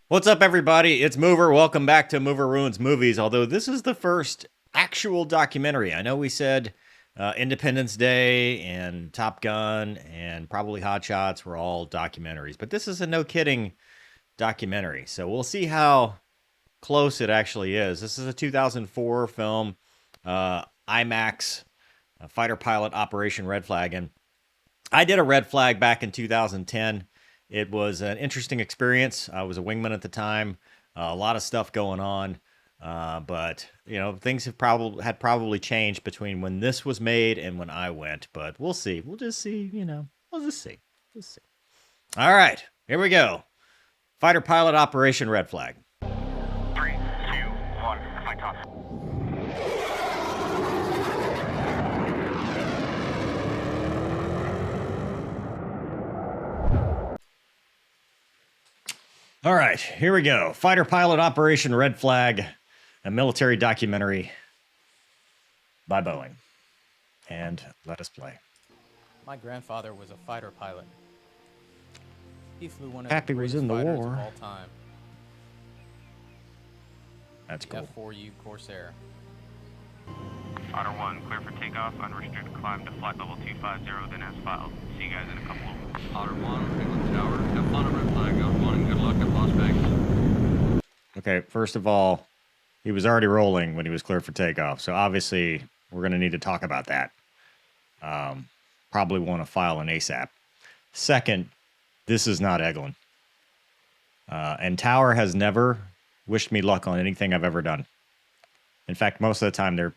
What's up, everybody? It's Mover. Welcome back to Mover Ruins Movies. Although this is the first actual documentary. I know we said Independence Day and Top Gun and probably Hot Shots were all documentaries, but this is a no kidding documentary. So we'll see how close it actually is. This is a 2004 film, IMAX, fighter pilot Operation Red Flag. And I did a Red Flag back in 2010. It was an interesting experience. I was a wingman at the time. A lot of stuff going on, but things have probably changed between when this was made and when I went. But we'll see. We'll just see. We'll just see. We'll see. All right, here we go. Fighter pilot Operation Red Flag. 3, 2, 1, fight off. All right, here we go. Fighter pilot Operation Red Flag, a military documentary by Boeing. And let us play. My grandfather was a fighter pilot. He flew one of Pappy the was greatest in the fighters war. of all time. That's The cool. F-4U Corsair. Otter 1, clear for takeoff, unrestricted climb to flight level 250, then as filed. See you guys in a couple of... Otter 1, England Tower, have fun at Red Flag, Otter 1, and good luck at Las Vegas. Okay, first of all, he was already rolling when he was cleared for takeoff. So obviously, we're going to need to talk about that. Probably want to file an ASAP. Second, this is not Eglin. And Tower has never wished me luck on anything I've ever done. In fact, most of the time, they're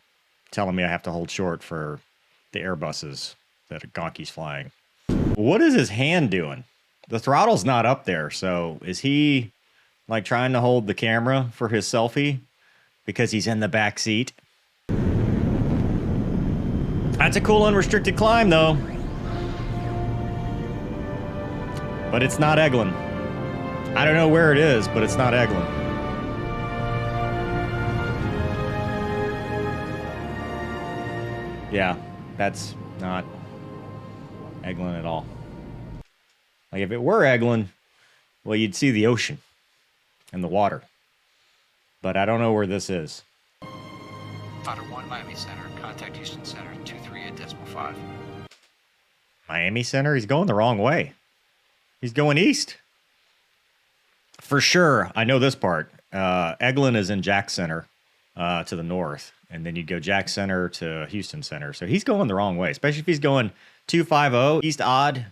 telling me I have to hold short for the Airbuses that Gonki's flying. What is his hand doing? The throttle's not up there, so is he like trying to hold the camera for his selfie because he's in the back seat? That's a cool unrestricted climb, though. But it's not Eglin. I don't know where it is, but it's not Eglin. Yeah, that's not Eglin at all. Like, if it were Eglin, well, you'd see the ocean and the water. But I don't know where this is. Otter 1, Miami Center. Contact Houston Center, 238.5. Miami Center? He's going the wrong way. He's going east. For sure, I know this part. Eglin is in Jack Center to the north. And then you go Jack Center to Houston Center. So he's going the wrong way, especially if he's going 250, east odd,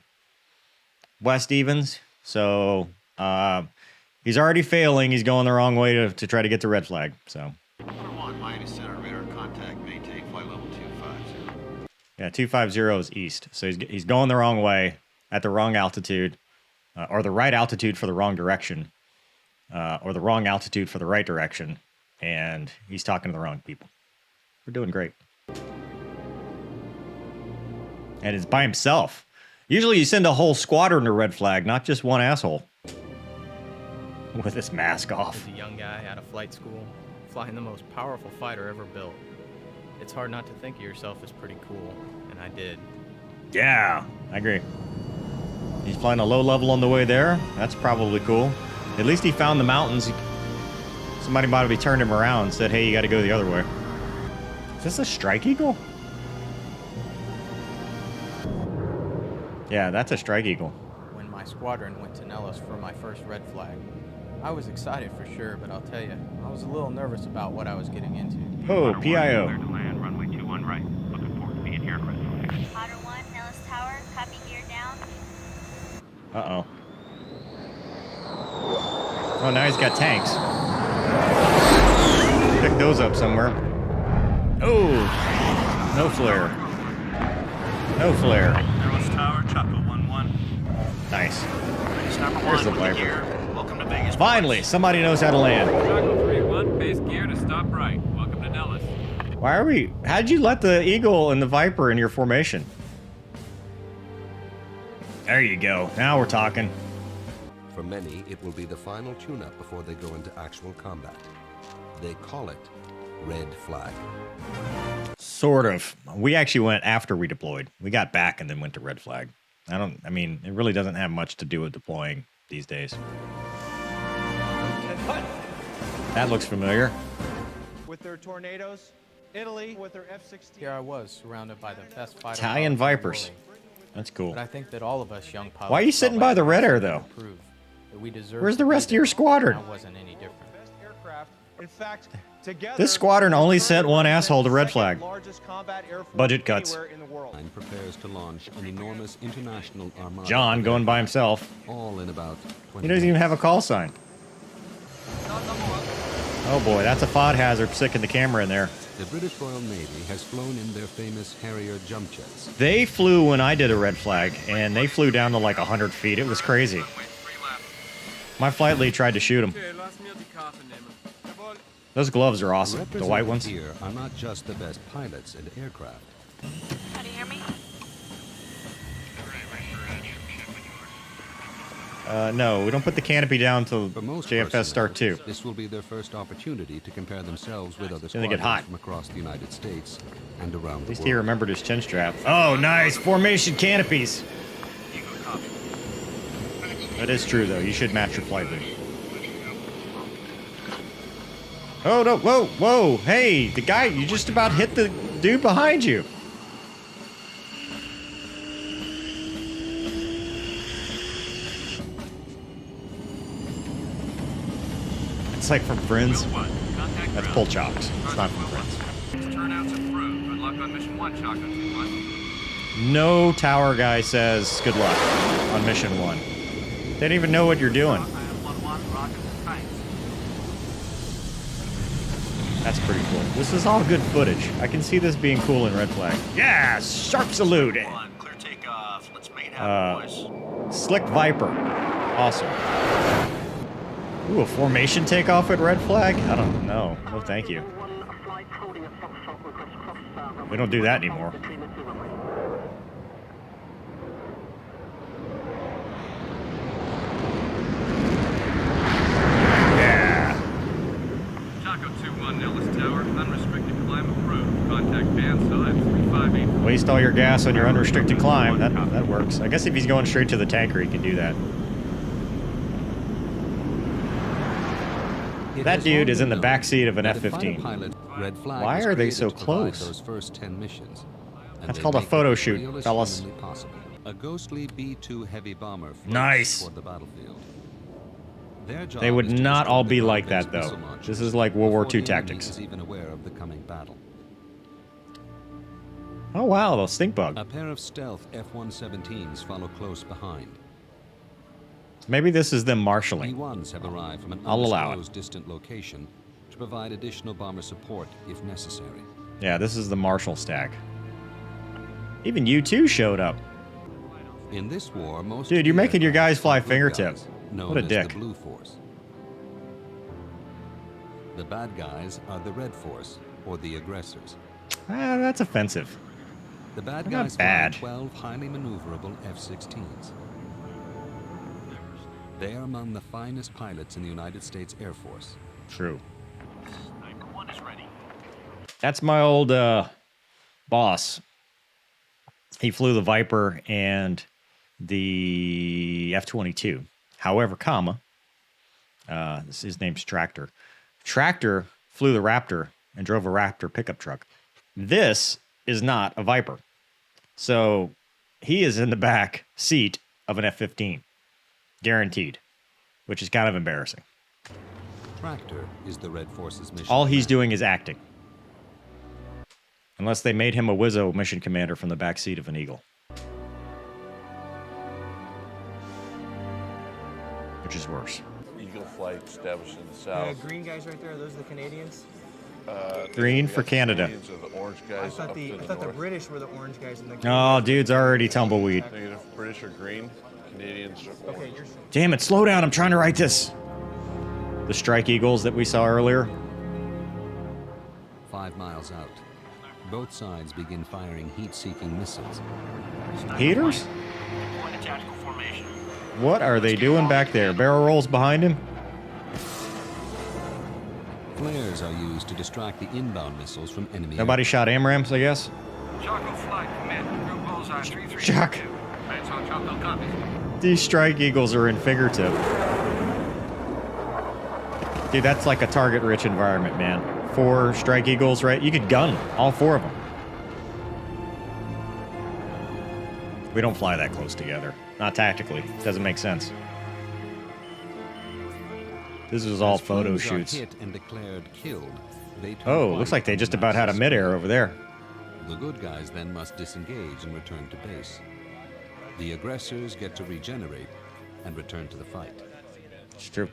west evens. So he's already failing. He's going the wrong way to try to get to Red Flag. So Otter 1, Miami Center. Radar contact. Maintain flight level 250. yeah, 250 is east. So he's going the wrong way at the wrong altitude, or the right altitude for the wrong direction, or the wrong altitude for the right direction. And he's talking to the wrong people. We're doing great. And it's by himself. Usually you send a whole squadron to Red Flag, not just one asshole. With his mask off. As a young guy out of flight school, flying the most powerful fighter ever built. It's hard not to think of yourself as pretty cool, and I did. Yeah, I agree. He's flying a low level on the way there. That's probably cool. At least he found the mountains. Somebody might have turned him around and said, hey, you got to go the other way. Is this a Strike Eagle? Yeah, that's a Strike Eagle. When my squadron went to Nellis for my first red flag, I was excited for sure, but I'll tell you, I was a little nervous about what I was getting into. Oh, Otter 1, PIO. clear to land, runway 21 right. Looking forward to being here at Red Flag. Otter 1, Nellis Tower, copy gear down. Uh-oh. Oh, now he's got tanks. Pick those up somewhere. Oh, no flare. No flare. Nellis Tower, Chaco 1-1. Nice. Vegas number There's 1, the with Viper. gear. Welcome to Vegas. Finally, somebody knows how to land. Chaco 3-1, base gear to stop right. Welcome to Nellis. Why are we... How'd you let the Eagle and the Viper in your formation? There you go. Now we're talking. For many, it will be the final tune-up before they go into actual combat. They call it Red Flag. Sort of. We actually went after we deployed. We got back and then went to Red Flag. I mean, it really doesn't have much to do with deploying these days. That looks familiar. With their Tornadoes, Italy with their F-16. Here I was, surrounded by the best fighter Italian pilots in the Vipers. world. That's cool. But I think that all of us young pilots. Why are you felt sitting like by the we Red Air, had to though? prove that we deserved Where's to the be rest of there, your squadron? and I wasn't any different. Best aircraft. In fact, together, This squadron only we sent one represent asshole to Red the Flag. second-largest combat air force Budget cuts. anywhere in the world. And prepares to launch an enormous international armada. John going by himself. All in about 20 He doesn't even have a minutes. call sign. Oh boy, that's a FOD hazard sticking the camera in there. The British Royal Navy has flown in their famous Harrier jump jets. They flew when I did a red flag, and they flew down to like 100 feet. It was crazy. My flight lead tried to shoot him. Those gloves are awesome. The white Represented ones. here are not just the best pilots and aircraft. How do you hear me? No, we don't put the canopy down till For most JFS personnel, start 2. This will be their first opportunity to compare themselves with other Then they get squadrons hot. from across the United States and around At the least world. he remembered his chin strap. Oh, nice. Formation canopies. That is true, though. You should match your flight lead. Oh, no. Whoa, whoa. Hey, the guy, you just about hit the dude behind you. It's like from Friends. That's pull chops. It's not from Friends. Turnouts approved. Good luck on mission 1, Choco 2-1. No tower guy says good luck on mission 1. They don't even know what you're doing. That's pretty cool. This is all good footage. I can see this being cool in Red Flag. Yeah, sharp salute. Clear takeoff. Let's make it happen, boys. Slick Viper. Awesome. Ooh, a formation takeoff at Red Flag? I don't know. No, thank you. We don't do that anymore. Yeah. Choco 2-1, Nellis Tower. Unrestricted climb approved. Contact band side 358. Waste all your gas on your unrestricted climb. That works. I guess if he's going straight to the tanker, he can do that. It That has dude long is in the been back seat of an known that a fighter F-15. pilot, Red Flag, Why was are they created so to provide close? Those first 10 missions. And That's they called a make photo it shoot, the realest fellas. humanly possible. A ghostly B-2 heavy bomber floats Nice. toward the battlefield. Their job They would is to not destroy all the be like ground-based that, though. missile launchers This is like World War before II the enemy tactics. is even aware of the coming battle. Oh, wow, the stink bug. A pair of stealth F-117s follow close behind. Maybe this is them marshalling. B-1s have arrived from an I'll allow it. undisclosed distant location to provide additional bomber support if necessary. Yeah, this is the Marshall stack. Even U2 showed up. In this war, most Dude, you're of the making your aircraft guys fly are good fingertip. guys, known What a as dick. The Blue Force. The bad guys are the Red Force, or the aggressors. Ah, that's offensive. The bad They're not guys bad. fly 12 highly maneuverable F-16s. They are among the finest pilots in the United States Air Force. True. Sniper 1 is ready. That's my old boss. He flew the Viper and the F-22. However, his name's Tractor. Tractor flew the Raptor and drove a Raptor pickup truck. This is not a Viper. So he is in the back seat of an F-15. Guaranteed. Which is kind of embarrassing. Tractor is the Red Force's mission. All he's commander. doing is acting. Unless they made him a Wizzo mission commander from the back seat of an Eagle. Which is worse. Eagle flight established in the south. green guys right there, those are the Canadians? Green for Canada. Canadians are the orange guys up to the the north. British were the orange guys in the Oh, dude's already tumbleweed. Negative. British are green. Canadians are orange. Damn it, slow down. I'm trying to write this. The Strike Eagles that we saw earlier. 5 miles out. Both sides begin firing heat-seeking missiles. Heaters? Deploy to tactical formation. What are they doing back there? Barrel rolls behind him? Flares are used to distract the inbound missiles from enemy. Nobody shot AMRAAMs, I guess? Choco flight commit. Group bullseye 332. Chuck. Base on Choco copies. These Strike Eagles are in figurative. Dude, that's like a target-rich environment, man. 4 Strike Eagles, right? You could gun all 4 of them. We don't fly that close together. Not tactically. Doesn't make sense. This is all As photo planes are shoots. hit and declared killed, they turn Oh, quiet looks like they from just the about had a mass midair slaughter. over there. The good guys then must disengage and return to base. The aggressors get to regenerate and return to the fight. It's true.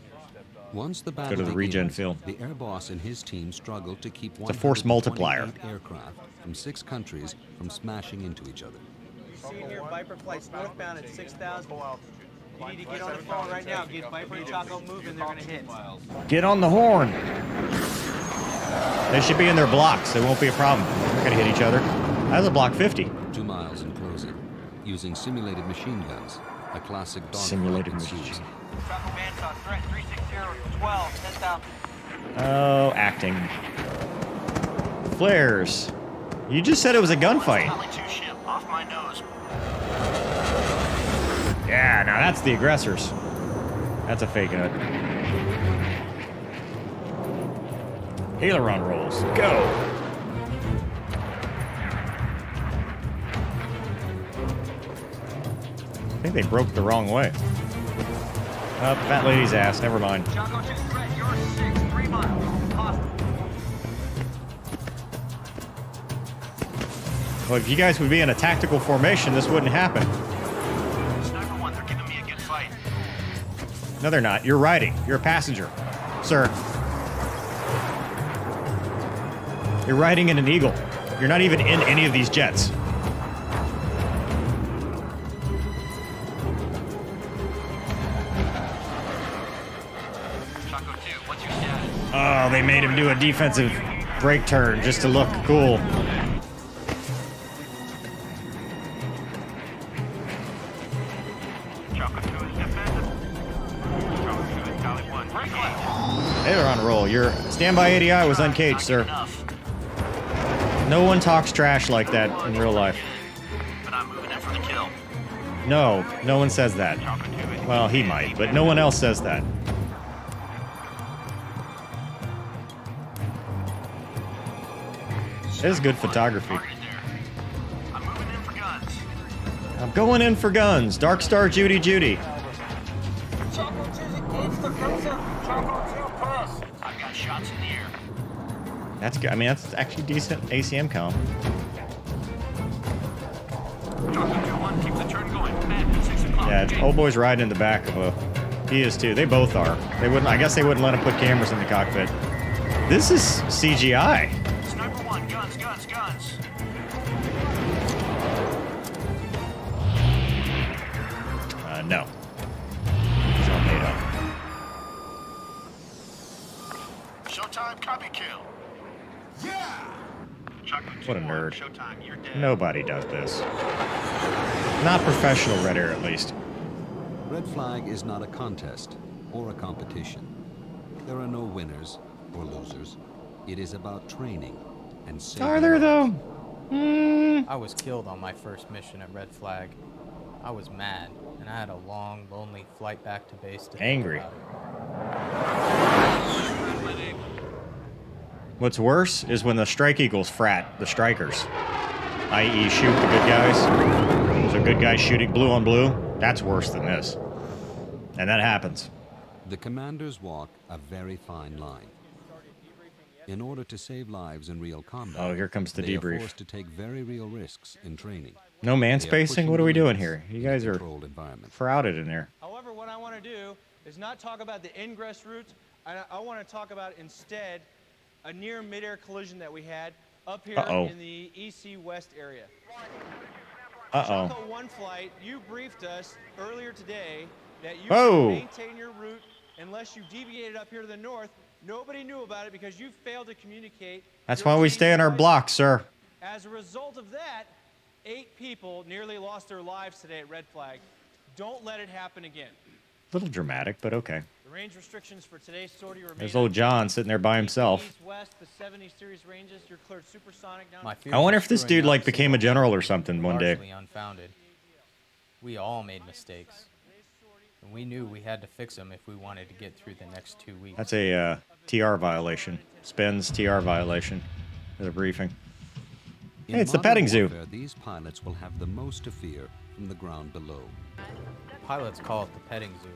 Once the to battle the regen begins, field. the air boss and his team struggle to keep It's a force multiplier. 128 aircraft from 6 countries from smashing into each other. See here, Viper flights northbound at 6,000. You need to get on the phone right now. Get Viper and Chaco moving. They're going to hit. Get on the horn. They should be in their blocks. It won't be a problem. They're gonna hit each other. That's a block 50. 2 miles and closing, using simulated machine guns, a classic dog Simulated ensues. machine. Chaco Bandsaw, threat 360, 12, 10,000. Oh, acting. Flares. You just said it was a gunfight. Holly 2 ship, off my nose. Yeah, now that's the aggressors. That's a fake hut. Aileron rolls. Go. I think they broke the wrong way. Up, fat lady's ass. Never mind. Chaco 2 threat, you're 6, 3 miles. Hostile. Well, if you guys would be in a tactical formation, this wouldn't happen. Sniper 1, they're giving me a good fight. No, they're not. You're riding. You're a passenger. Sir. You're riding in an Eagle. You're not even in any of these jets. Chaco 2, what's your status? Oh, they made him do a defensive brake turn just to look cool. Chaco 2 is defensive. Chaco 2 is Charlie 1. Break left. They're on roll. Your standby ADI was uncaged, sir. Enough. No one talks trash like that in real life. But I'm moving in for the kill. No, no one says that. Chaco 2 is Well, he might, but no one else says that. It is good photography. Targeted there. I'm moving in for guns. I'm going in for guns. Dark Star Judy Judy. Chaco 2's engaged the cruiser. Chaco 2 pass. I've got shots in the air. That's good. I mean, that's actually decent ACM count. Chaco 2-1, keep the turn going. At 6 o'clock. Yeah, old boy's riding in the back of a. He is too. They both are. They wouldn't. I guess they wouldn't let him put cameras in the cockpit. This is CGI. Sniper 1, guns, guns, guns. No. He's all made up. Showtime, copy kill. Chaco 2 What a nerd. Showtime, you're dead. Nobody does this. Not professional Red Air, at least. Red Flag is not a contest or a competition. There are no winners or losers. It is about training and saving Are there lives. though? I was killed on my first mission at Red Flag. I was mad, and I had a long, lonely flight back to base to think Angry. about it. What's worse is when the Strike Eagles frat the strikers, i.e., shoot the good guys. So good guys shooting blue on blue. That's worse than this, and that happens. The commanders walk a very fine line. In order to save lives in real combat, Oh, here comes the they are debrief. forced to take very real risks in training. No man They are spacing. pushing What are the we doing limits here? You in a guys are controlled environment. crowded in there. However, what I want to do is not talk about the ingress routes. I want to talk about instead a near midair collision that we had up here Uh-oh. in the EC West area. Uh-oh. Chaco 1 flight, you briefed us earlier today that you Whoa. should maintain your route unless you deviated up here to the north. Nobody knew about it because you failed to communicate. That's your why we team stay in our advice. block, sir. As a result of that, 8 people nearly lost their lives today at Red Flag. Don't let it happen again. Little dramatic, but okay. The range restrictions for today's sortie remain. There's old John sitting there by himself. East, west, the 70 series ranges. You're cleared supersonic down. My to fears I wonder of if this screwing dude up like became a seem general or something one day. largely unfounded. We all made mistakes, and we knew we had to fix them if we wanted to get through the next 2 weeks. That's a TR violation. Spins TR violation for the briefing. In Hey, it's the modern petting zoo. warfare, these pilots will have the most to fear from the ground below. Pilots call it the petting zoo.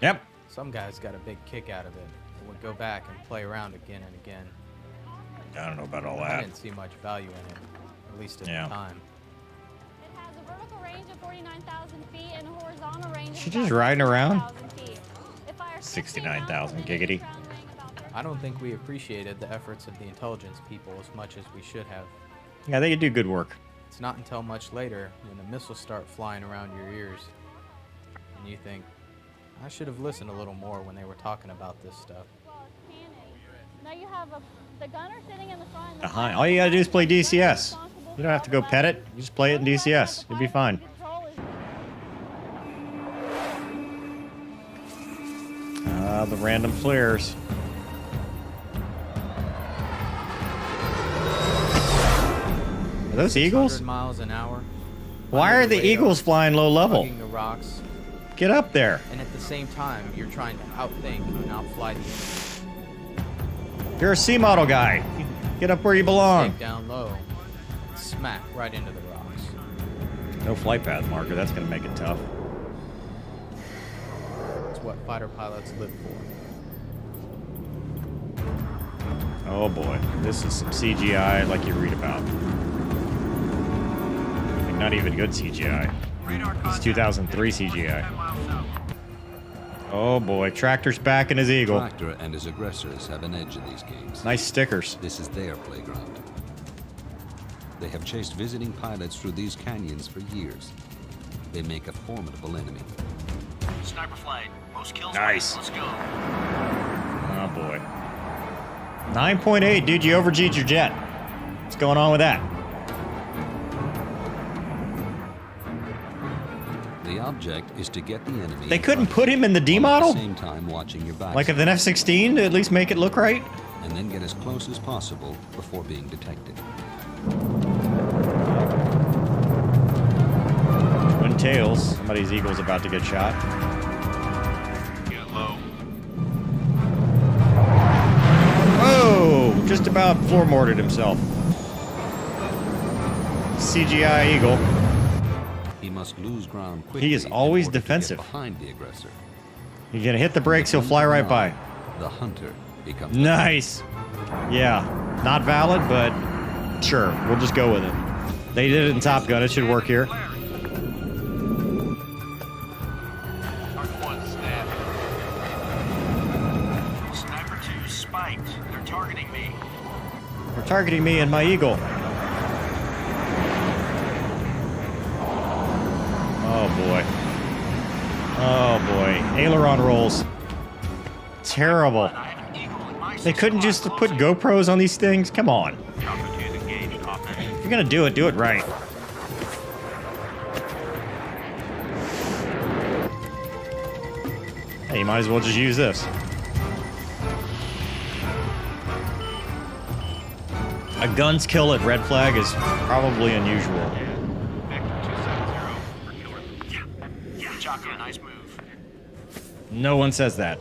Yep. Some guys got a big kick out of it and would go back and play around again and again. I don't know about all I that. didn't see much value in it, at least at Yeah. the time. It has a vertical range of 49,000 feet and a horizontal range She of just about riding around? 69,000 feet. It fires 69,000 15 rounds giggity. and makes a ground ring about I don't think we appreciated the efforts of the intelligence people as much as we should have. Yeah, they do good work. It's not until much later when the missiles start flying around your ears and you think, I should have listened a little more when they were talking about this stuff. well, it's cannon. Now you have the gunner sitting in the front. and the Behind. pilot All you gotta do is play behind. DCS. Responsible You for don't have all to the go pet it. weapons. You just play it in Otherwise, DCS. the You'll be pilot fine. control is The random flares. Are those eagles? 100 miles an hour. Why under are the radar, eagles flying low level? hugging the rocks, Get up there. and at the same time, you're trying to outthink and outfly the enemy. You're a C model guy. Get up where you belong. Take down low, smack right into the rocks. No flight path marker. That's gonna make it tough. It's what fighter pilots live for. Oh boy, this is some CGI like you read about. Like not even good CGI. It's 2003 CGI. Oh boy, Tractor's back in his Eagle. Tractor and his aggressors have an edge in these games. Nice stickers. This is their playground. They have chased visiting pilots through these canyons for years. They make a formidable enemy. Sniper flag. Most kills. Nice. Let's go. Oh boy. 9.8, dude, you overg'd your jet. What's going on with that? The object is to get the enemy. They in couldn't front put him in the D model? At the same time watching your back. Like of an F-16 to at least make it look right? And then get as close as possible before being detected. Twin tails. Somebody's Eagle's about to get shot. Get low. Whoa! Just about floor mortared himself. CGI Eagle. He must lose ground quickly. He is in always order to get defensive. behind the aggressor. You're gonna hit the brakes, he'll fly right by. The hunter becomes Nice. Yeah. Not valid, but sure. We'll just go with it. They did it in Top Gun. It should work here. Mark 1 snap. Sniper 2 spiked. They're targeting me. They're targeting me and my Eagle. Oh boy. Oh boy. Aileron rolls. Terrible. I have an eagle in my They couldn't just put GoPros on these things? Come on. Choco 2 is engaged. Offense. If you're gonna do it right. Hey, you might as well just use this. A guns kill at red flag is probably unusual. Vector 270 for killer. Yeah, Jocko, nice move. No one says that.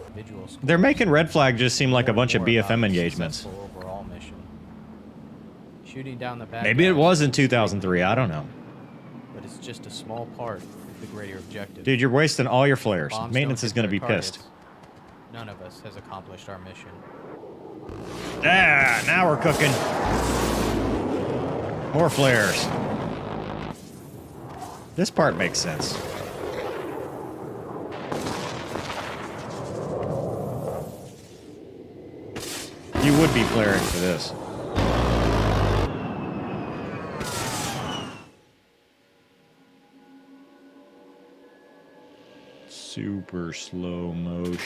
Individual scores They're making red flag just seem like a more bunch of about BFM the engagements. successful overall mission. Shooting down the bad Maybe it guys was in is 2003, I don't know. but it's just a small part of the greater objective. Dude, you're wasting all your flares. Bombs Maintenance don't is hit gonna their be pissed. targets. None of us has accomplished our mission. Ah, now we're cooking. More flares. This part makes sense. You would be flaring for this. Super slow motion.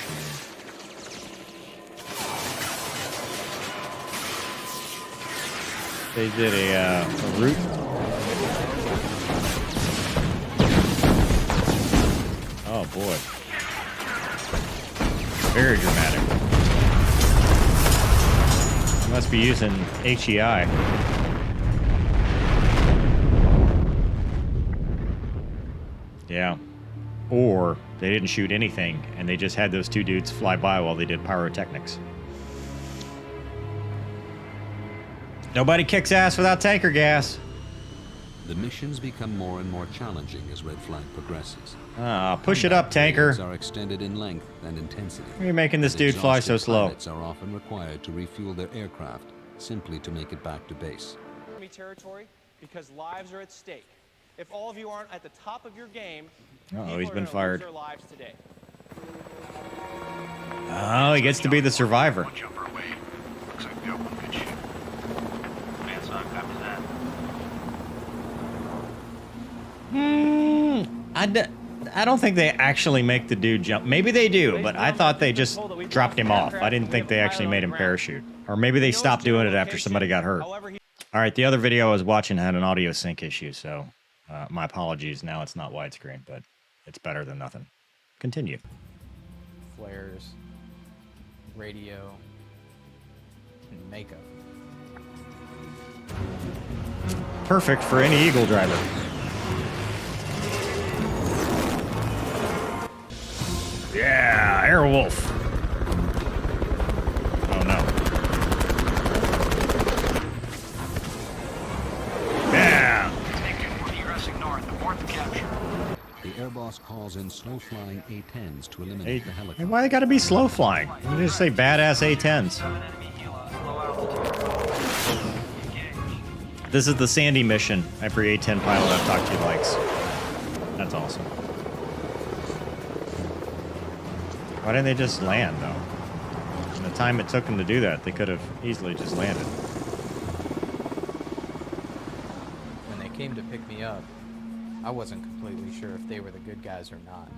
They did a route. Oh boy. Very dramatic. Must be using HEI. Yeah. Or They didn't shoot anything, and they just had those two dudes fly by while they did pyrotechnics. Nobody kicks ass without tanker gas. The missions become more and more challenging as Red Flag progresses. Push it up, tanker. Are extended in length and intensity. Why are you making this dude fly so slow? Pilots are often required to refuel their aircraft simply to make it back to base. Enemy territory because lives are at stake. If all of you aren't at the top of your game, Uh-oh, he's people are been gonna fired. lose their lives today. Oh, he gets to be the survivor. One jumper away. Looks like we got one good ship. Mansock, copies that. I don't think they actually make the dude jump. Maybe they do, but I thought they just dropped him off. I didn't think they actually made him parachute. Or maybe they stopped doing it after somebody got hurt. All right, the other video I was watching had an audio sync issue, so my apologies. Now it's not widescreen, but it's better than nothing. Continue. Flares, radio, and makeup. Perfect for any Eagle driver. Yeah, Airwolf. Oh no. Yeah. We're egressing north, abort the capture. The air boss calls in slow-flying A-10s to eliminate the helicopter. Why they gotta be slow flying? You just say badass A-10s. This is the Sandy mission. Every A-10 pilot I've talked to likes. That's awesome. Why didn't they just land, though? In the time it took them to do that, they could have easily just landed. When they came to pick me up, I wasn't completely sure if they were the good guys or not.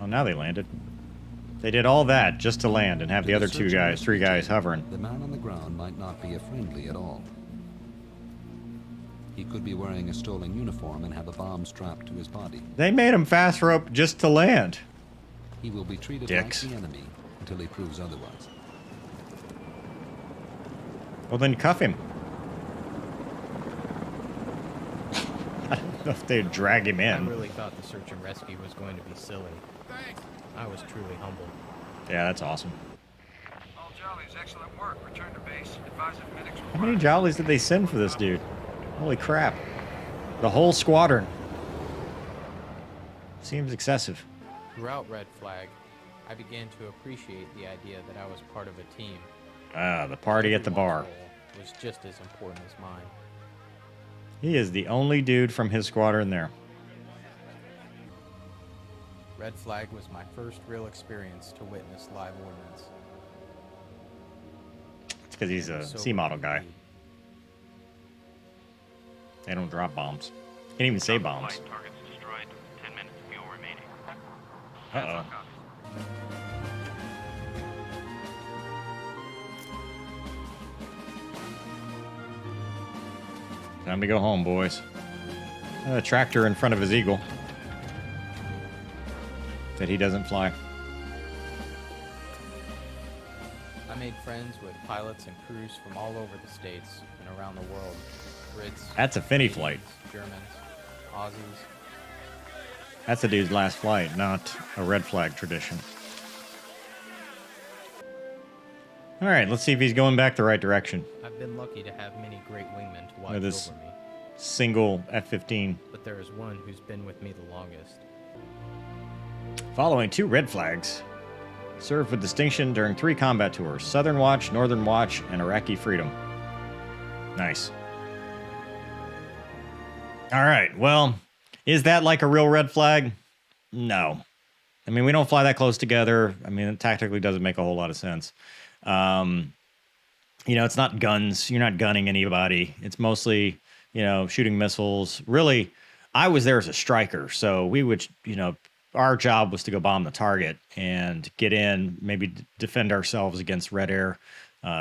Oh, now they landed. They did all that just to land and have the other three guys hovering. The man on the ground might not be a friendly at all. He could be wearing a stolen uniform and have a bomb strapped to his body. They made him fast rope just to land. He will be treated Dicks. like the enemy until he proves otherwise. Well, then cuff him. I don't know if they'd drag him I in. really thought the search and rescue was going to be silly. I was truly humbled. Yeah, that's awesome. All Jollies, excellent work. Return to base. Advise if medics How many jollies did they send for this dude? Holy crap. The whole squadron. Seems excessive. Throughout Red Flag, I began to appreciate the idea that I was part of a team. Ah, the party at the bar. Everyone's role was just as important as mine. He is the only dude from his squadron there. Red Flag was my first real experience to witness live ordnance. It's because he's a So C model guy. indeed. They don't drop bombs. Can't even say bombs. Flight targets destroyed. 10 minutes fuel remaining. Uh-oh. Time to go home, boys. A tractor in front of his Eagle that he doesn't fly. I made friends with pilots and crews from all over the states and around the world. Brits, That's a Finney flight. Germans, Aussies. That's a dude's last flight, not a red flag tradition. All right, let's see if he's going back the right direction. I've been lucky to have many great wingmen to watch With this over me, single F-15. but there is one who's been with me the longest. Following 2 red flags, served with distinction during 3 combat tours: Southern Watch, Northern Watch, and Iraqi Freedom. Nice. All right, well, is that like a real red flag? No. I mean, we don't fly that close together. I mean, it tactically doesn't make a whole lot of sense. You know, it's not guns. You're not gunning anybody. It's mostly, you know, shooting missiles. Really, I was there as a striker, so we would, you know, our job was to go bomb the target and get in, maybe defend ourselves against red air,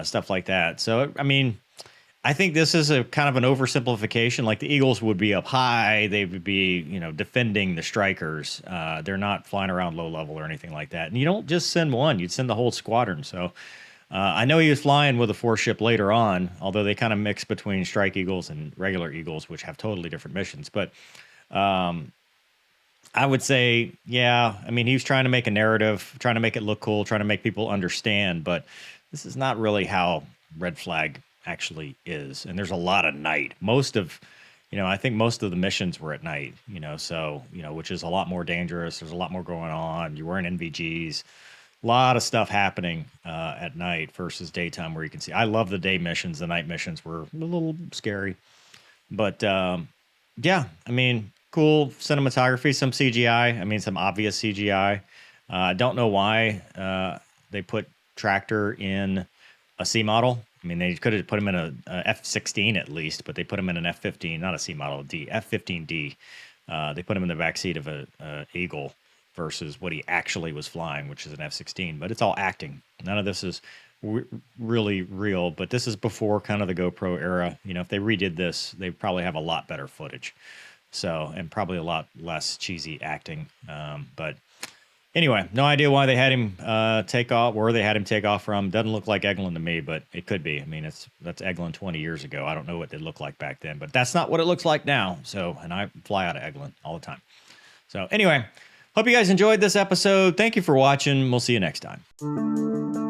stuff like that. So, I mean, I think this is a kind of an oversimplification. Like the Eagles would be up high, they would be, you know, defending the strikers. They're not flying around low level or anything like that. And you don't just send one; you'd send the whole squadron. So, I know he was flying with a 4-ship later on, although they kind of mix between Strike Eagles and regular Eagles, which have totally different missions. But I would say, yeah. I mean, he was trying to make a narrative, trying to make it look cool, trying to make people understand, but this is not really how Red Flag actually is. And there's a lot of night. I think most of the missions were at night, so, which is a lot more dangerous. There's a lot more going on. You were in NVGs, a lot of stuff happening at night versus daytime where you can see. I love the day missions. The night missions were a little scary. But, yeah, I mean, cool cinematography, some CGI. I mean, some obvious CGI. I don't know why they put Tractor in a C model. I mean, they could have put him in a F-16 at least, but they put him in an F-15, not a C model, F-15D. They put him in the backseat of a Eagle versus what he actually was flying, which is an F-16. But it's all acting. None of this is really real, but this is before kind of the GoPro era. If they redid this, they'd probably have a lot better footage. So, and probably a lot less cheesy acting. But anyway, no idea why they had him take off, where they had him take off from. Doesn't look like Eglin to me, but it could be. I mean, that's Eglin 20 years ago. I don't know what they looked like back then, but that's not what it looks like now. So, and I fly out of Eglin all the time. So anyway, hope you guys enjoyed this episode. Thank you for watching. We'll see you next time.